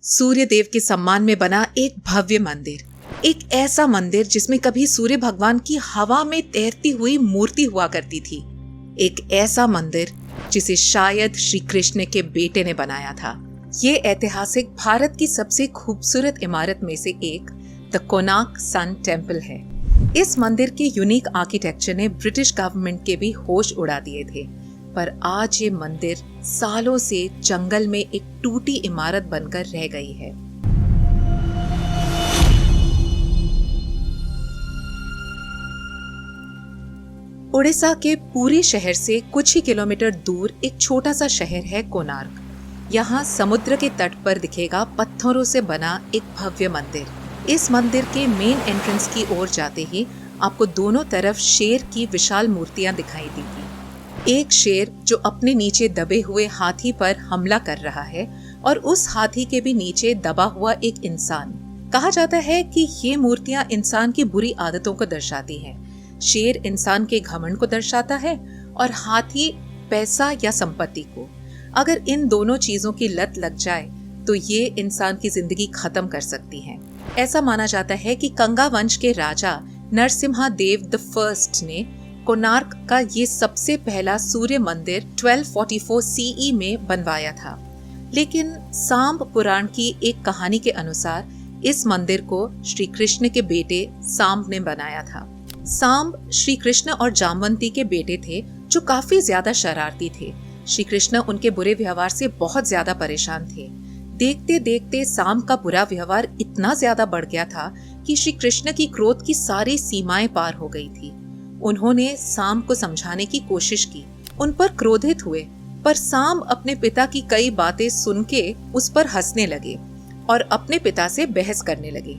सूर्य देव के सम्मान में बना एक भव्य मंदिर, एक ऐसा मंदिर जिसमें कभी सूर्य भगवान की हवा में तैरती हुई मूर्ति हुआ करती थी। एक ऐसा मंदिर जिसे शायद श्री कृष्ण के बेटे ने बनाया था। ये ऐतिहासिक भारत की सबसे खूबसूरत इमारत में से एक द कोणार्क सन टेम्पल है। इस मंदिर के यूनिक आर्किटेक्चर ने ब्रिटिश गवर्नमेंट के भी होश उड़ा दिए थे, पर आज ये मंदिर सालों से जंगल में एक टूटी इमारत बनकर रह गई है। उड़ीसा के पुरी शहर से कुछ ही किलोमीटर दूर एक छोटा सा शहर है कोणार्क। यहाँ समुद्र के तट पर दिखेगा पत्थरों से बना एक भव्य मंदिर। इस मंदिर के मेन एंट्रेंस की ओर जाते ही आपको दोनों तरफ शेर की विशाल मूर्तियां दिखाई देगी। एक शेर जो अपने नीचे दबे हुए हाथी पर हमला कर रहा है और उस हाथी के भी नीचे दबा हुआ एक इंसान। कहा जाता है कि ये मूर्तियां इंसान की बुरी आदतों को दर्शाती हैं। शेर इंसान के घमंड को दर्शाता है और हाथी पैसा या संपत्ति को। अगर इन दोनों चीजों की लत लग जाए तो ये इंसान की जिंदगी खत्म कर सकती है। ऐसा माना जाता है कि कंगा वंश के राजा नरसिम्हा देव द फर्स्ट ने कोणार्क का ये सबसे पहला सूर्य मंदिर 1244 सीई में बनवाया था। लेकिन सांब पुराण की एक कहानी के अनुसार इस मंदिर को श्री कृष्ण के बेटे सांब ने बनाया था। सांब श्री कृष्ण और जामवंती के बेटे थे जो काफी ज्यादा शरारती थे। श्री कृष्ण उनके बुरे व्यवहार से बहुत ज्यादा परेशान थे। देखते देखते सांब का बुरा व्यवहार इतना ज्यादा बढ़ गया था कि श्री कृष्ण की क्रोध की सारी सीमाएं पार हो गई थी। उन्होंने सांब को समझाने की कोशिश की, उन पर क्रोधित हुए, पर सांब अपने पिता की कई बातें सुन के उस पर हंसने लगे और अपने पिता से बहस करने लगे।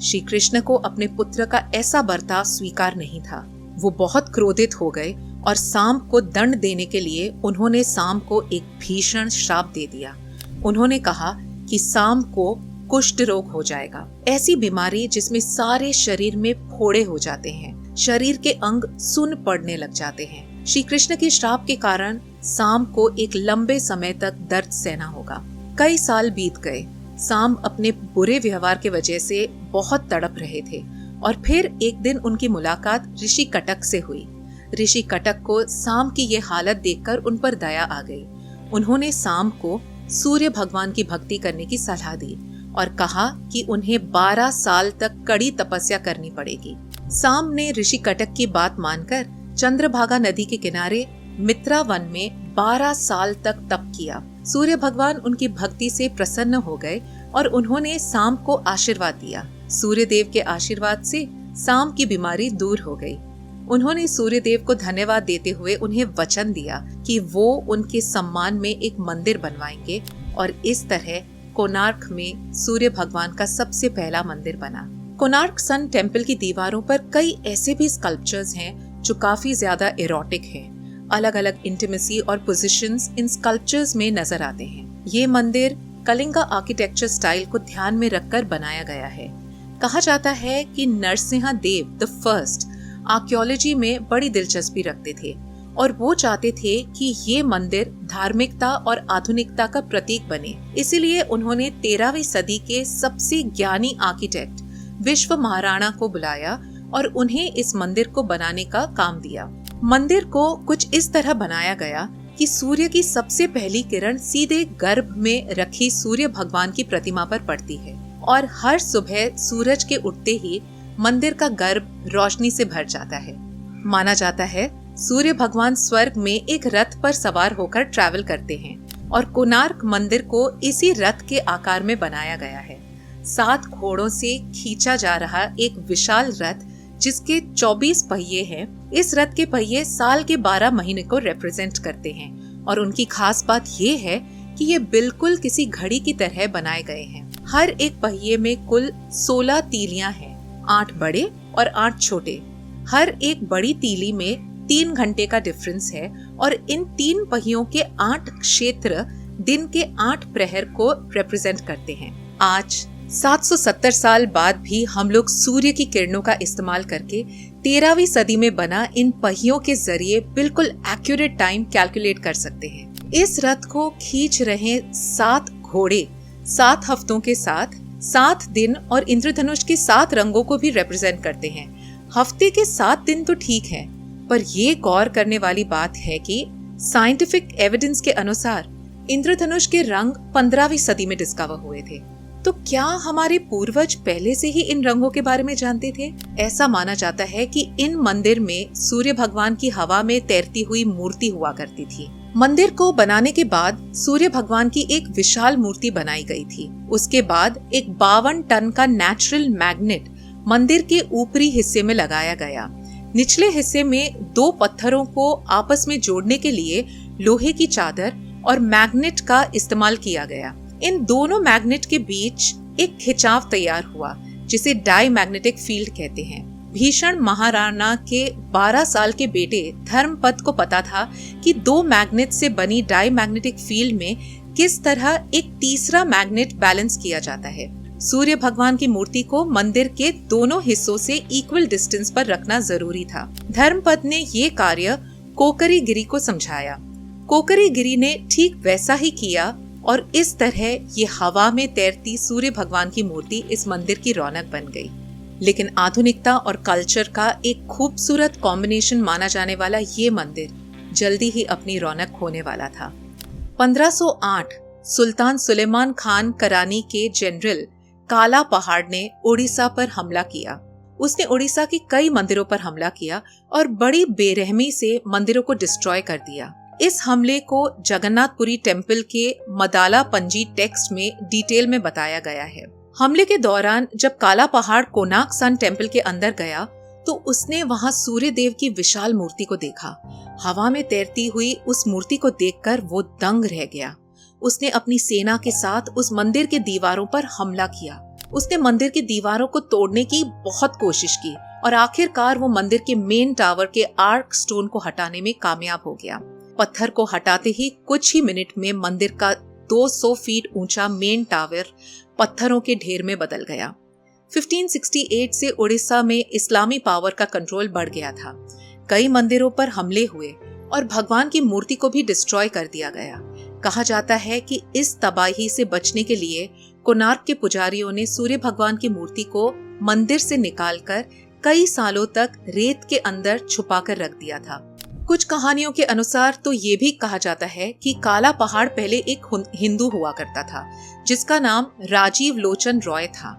श्री कृष्ण को अपने पुत्र का ऐसा बर्ताव स्वीकार नहीं था। वो बहुत क्रोधित हो गए और सांब को दंड देने के लिए उन्होंने सांब को एक भीषण श्राप दे दिया। उन्होंने कहा कि सांब को कुष्ठ रोग हो जाएगा, ऐसी बीमारी जिसमें सारे शरीर में फोड़े हो जाते हैं, शरीर के अंग सुन्न पड़ने लग जाते हैं। श्री कृष्ण के श्राप के कारण सांब को एक लंबे समय तक दर्द सहना होगा। कई साल बीत गए। सांब अपने बुरे व्यवहार के वजह से बहुत तड़प रहे थे और फिर एक दिन उनकी मुलाकात ऋषि कटक से हुई। ऋषि कटक को सांब की ये हालत देखकर उन पर दया आ गई। उन्होंने सांब को सूर्य भगवान की भक्ति करने की सलाह दी और कहा कि उन्हें 12 साल तक कड़ी तपस्या करनी पड़ेगी। सांब ने ऋषि कटक की बात मानकर चंद्रभागा नदी के किनारे मित्रा वन में 12 साल तक तप किया। सूर्य भगवान उनकी भक्ति से प्रसन्न हो गए और उन्होंने सांब को आशीर्वाद दिया। सूर्य देव के आशीर्वाद से सांब की बीमारी दूर हो गई। उन्होंने सूर्य देव को धन्यवाद देते हुए उन्हें वचन दिया कि वो उनके सम्मान में एक मंदिर बनवाएंगे और इस तरह कोणार्क में सूर्य भगवान का सबसे पहला मंदिर बना। कोणार्क सन टेम्पल की दीवारों पर कई ऐसे भी स्कल्पचर्स हैं जो काफी ज्यादा एरोटिक हैं। अलग अलग इंटीमेसी और पोजीशंस इन स्कल्पचर्स में नजर आते हैं। ये मंदिर कलिंगा आर्किटेक्चर स्टाइल को ध्यान में रखकर बनाया गया है। कहा जाता है कि नरसिम्हा देव द फर्स्ट आर्कियोलॉजी में बड़ी दिलचस्पी रखते थे और वो चाहते थे कि ये मंदिर धार्मिकता और आधुनिकता का प्रतीक बने। इसीलिए उन्होंने 13वीं सदी के सबसे ज्ञानी आर्किटेक्ट विश्व महाराणा को बुलाया और उन्हें इस मंदिर को बनाने का काम दिया। मंदिर को कुछ इस तरह बनाया गया कि सूर्य की सबसे पहली किरण सीधे गर्भ में रखी सूर्य भगवान की प्रतिमा पर पड़ती है और हर सुबह सूरज के उठते ही मंदिर का गर्भ रोशनी से भर जाता है। माना जाता है सूर्य भगवान स्वर्ग में एक रथ पर सवार होकर ट्रैवल करते हैं और कोणार्क मंदिर को इसी रथ के आकार में बनाया गया है। 7 घोड़ों से खींचा जा रहा एक विशाल रथ जिसके 24 पहिए हैं। इस रथ के पहिए साल के 12 महीने को रिप्रेजेंट करते हैं और उनकी खास बात ये है कि ये बिल्कुल किसी घड़ी की तरह बनाए गए हैं। हर एक पहिए में कुल 16 तीलियां हैं, 8 बड़े और 8 छोटे। हर एक बड़ी तीली में 3 घंटे का डिफरेंस है और इन 3 पहियों के 8 क्षेत्र दिन के 8 प्रहर को रिप्रेजेंट करते हैं। आज 770 साल बाद भी हम लोग सूर्य की किरणों का इस्तेमाल करके 13वीं सदी में बना इन पहियों के जरिए बिल्कुल एक्यूरेट टाइम कैलकुलेट कर सकते हैं। इस रथ को खींच रहे 7 घोड़े 7 हफ्तों के साथ 7 दिन और इंद्रधनुष के 7 रंगों को भी रिप्रेजेंट करते हैं। हफ्ते के 7 दिन तो ठीक है, पर ये गौर करने वाली बात है कि साइंटिफिक एविडेंस के अनुसार इंद्रधनुष के रंग 15वीं सदी में डिस्कवर हुए थे। तो क्या हमारे पूर्वज पहले से ही इन रंगों के बारे में जानते थे? ऐसा माना जाता है कि इन मंदिर में सूर्य भगवान की हवा में तैरती हुई मूर्ति हुआ करती थी। मंदिर को बनाने के बाद सूर्य भगवान की एक विशाल मूर्ति बनाई गई थी। उसके बाद एक 52 टन का नेचुरल मैग्नेट मंदिर के ऊपरी हिस्से में लगाया गया। निचले हिस्से में 2 पत्थरों को आपस में जोड़ने के लिए लोहे की चादर और मैग्नेट का इस्तेमाल किया गया। इन दोनों मैग्नेट के बीच एक खिंचाव तैयार हुआ, जिसे डाई मैग्नेटिक फील्ड कहते हैं। भीषण महाराणा के 12 साल के बेटे धर्मपद को पता था कि 2 मैग्नेट से बनी डाई मैग्नेटिक फील्ड में किस तरह एक तीसरा मैग्नेट बैलेंस किया जाता है। सूर्य भगवान की मूर्ति को मंदिर के दोनों हिस्सों से इक्वल डिस्टेंस पर रखना जरूरी था। धर्मपद ने ये कार्य कोकरी गिरी को समझाया। कोकरी गिरी ने ठीक वैसा ही किया और इस तरह ये हवा में तैरती सूर्य भगवान की मूर्ति इस मंदिर की रौनक बन गई। लेकिन आधुनिकता और कल्चर का एक खूबसूरत कॉम्बिनेशन माना जाने वाला ये मंदिर जल्दी ही अपनी रौनक खोने वाला था। 1508 सुल्तान सुलेमान खान करानी के जनरल काला पहाड़ ने उड़ीसा पर हमला किया। उसने उड़ीसा के कई मंदिरों पर हमला किया और बड़ी बेरहमी से मंदिरों को डिस्ट्रॉय कर दिया। इस हमले को जगन्नाथपुरी टेम्पल के मदाला पंजी टेक्स्ट में डिटेल में बताया गया है। हमले के दौरान जब काला पहाड़ कोनार्क सन टेम्पल के अंदर गया तो उसने वहां सूर्य देव की विशाल मूर्ति को देखा। हवा में तैरती हुई उस मूर्ति को देखकर वो दंग रह गया। उसने अपनी सेना के साथ उस मंदिर के दीवारों पर हमला किया। उसने मंदिर की दीवारों को तोड़ने की बहुत कोशिश की और आखिरकार वो मंदिर के मेन टावर के आर्क स्टोन को हटाने में कामयाब हो गया। पत्थर को हटाते ही कुछ ही मिनट में मंदिर का 200 फीट ऊंचा मेन टावर पत्थरों के ढेर में बदल गया। 1568 से उड़ीसा में इस्लामी पावर का कंट्रोल बढ़ गया था। कई मंदिरों पर हमले हुए और भगवान की मूर्ति को भी डिस्ट्रॉय कर दिया गया। कहा जाता है कि इस तबाही से बचने के लिए कोणार्क के पुजारियों ने सूर्य भगवान की मूर्ति को मंदिर से निकालकर कई सालों तक रेत के अंदर छुपाकर रख दिया था। कुछ कहानियों के अनुसार तो ये भी कहा जाता है कि काला पहाड़ पहले एक हिंदू हुआ करता था जिसका नाम राजीव लोचन रॉय था।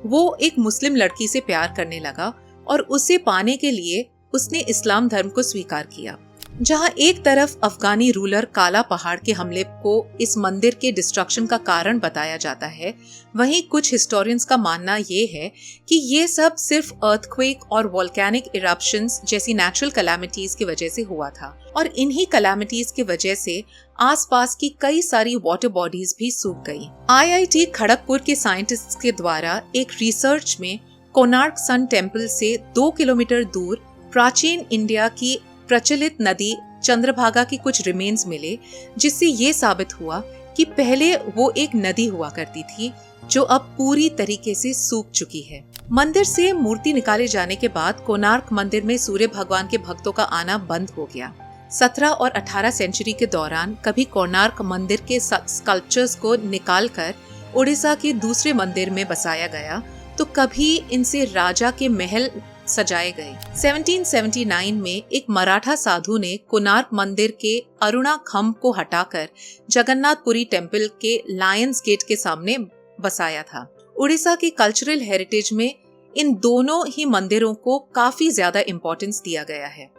वो एक मुस्लिम लड़की से प्यार करने लगा और उसे पाने के लिए उसने इस्लाम धर्म को स्वीकार किया। जहां एक तरफ अफगानी रूलर काला पहाड़ के हमले को इस मंदिर के डिस्ट्रक्शन का कारण बताया जाता है, वहीं कुछ हिस्टोरियंस का मानना ये है कि ये सब सिर्फ अर्थक्वेक और वोल्केनिक इरप्शंस जैसी नेचुरल कैलामिटीज की वजह से हुआ था और इन्हीं कैलामिटीज की वजह से आसपास की कई सारी वाटर बॉडीज भी सूख गई। IIT खड़गपुर के साइंटिस्ट्स के द्वारा एक रिसर्च में कोणार्क सन टेम्पल से 2 किलोमीटर दूर प्राचीन इंडिया की प्रचलित नदी चंद्रभागा की कुछ रिमेन्स मिले, जिससे ये साबित हुआ कि पहले वो एक नदी हुआ करती थी जो अब पूरी तरीके से सूख चुकी है। मंदिर से मूर्ति निकाले जाने के बाद कोणार्क मंदिर में सूर्य भगवान के भक्तों का आना बंद हो गया। 17 और 18 सेंचुरी के दौरान कभी कोणार्क मंदिर के स्कल्पचर्स को निकालकर उड़ीसा के दूसरे मंदिर में बसाया गया, तो कभी इनसे राजा के महल सजाए गए। 1779 में एक मराठा साधु ने कोणार्क मंदिर के अरुणा खम्भ को हटाकर जगन्नाथपुरी टेम्पल के लायंस गेट के सामने बसाया था। उड़ीसा के कल्चरल हेरिटेज में इन दोनों ही मंदिरों को काफी ज्यादा इम्पोर्टेंस दिया गया है।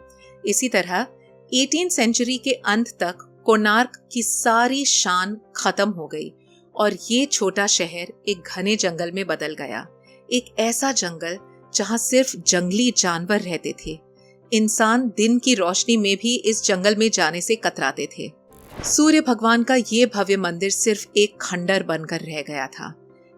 इसी तरह 18th सेंचुरी के अंत तक कोणार्क की सारी शान खत्म हो गई और ये छोटा शहर एक घने जंगल में बदल गया। एक ऐसा जंगल जहां सिर्फ जंगली जानवर रहते थे। इंसान दिन की रोशनी में भी इस जंगल में जाने से कतराते थे। सूर्य भगवान का ये भव्य मंदिर सिर्फ एक खंडर बनकर रह गया था।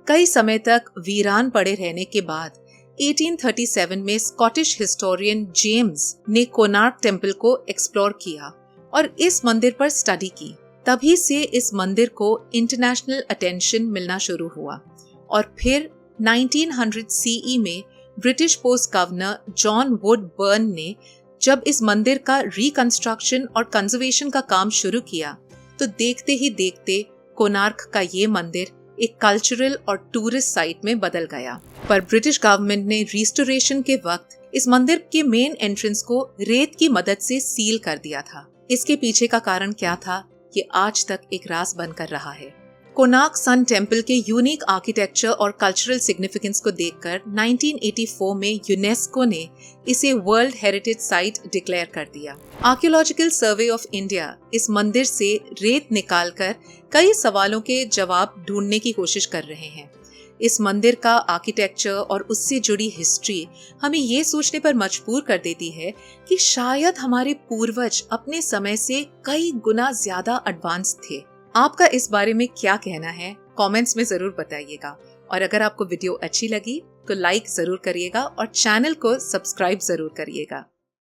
कई समय तक वीरान पड़े रहने के बाद 1837 में स्कॉटिश हिस्टोरियन जेम्स ने कोणार्क टेम्पल को एक्सप्लोर किया और इस मंदिर पर स्टडी की। तभी से इस मंदिर को इंटरनेशनल अटेंशन मिलना शुरू हुआ और फिर 1900 CE में British post governor John would burn ने जब इस मंदिर का रिकंस्ट्रक्शन और कंजर्वेशन का काम शुरू किया तो देखते ही देखते कोणार्क का ये मंदिर एक कल्चरल और टूरिस्ट साइट में बदल गया। पर ब्रिटिश गवर्नमेंट ने रिस्टोरेशन के वक्त इस मंदिर के मेन एंट्रेंस को रेत की मदद से सील कर दिया था। इसके पीछे का कारण क्या था, ये आज तक एक राज बनकर रहा है। कोणार्क सन टेम्पल के यूनिक आर्किटेक्चर और कल्चरल सिग्निफिकेंस को देखकर 1984 में यूनेस्को ने इसे वर्ल्ड हेरिटेज साइट डिक्लेयर कर दिया। आर्कियोलॉजिकल सर्वे ऑफ इंडिया इस मंदिर से रेत निकालकर कई सवालों के जवाब ढूंढने की कोशिश कर रहे हैं। इस मंदिर का आर्किटेक्चर और उससे जुड़ी हिस्ट्री हमें ये सोचने पर मजबूर कर देती है कि शायद हमारे पूर्वज अपने समय से कई गुना ज्यादा एडवांस थे। आपका इस बारे में क्या कहना है, कमेंट्स में जरूर बताइएगा। और अगर आपको वीडियो अच्छी लगी तो लाइक जरूर करिएगा और चैनल को सब्सक्राइब जरूर करिएगा।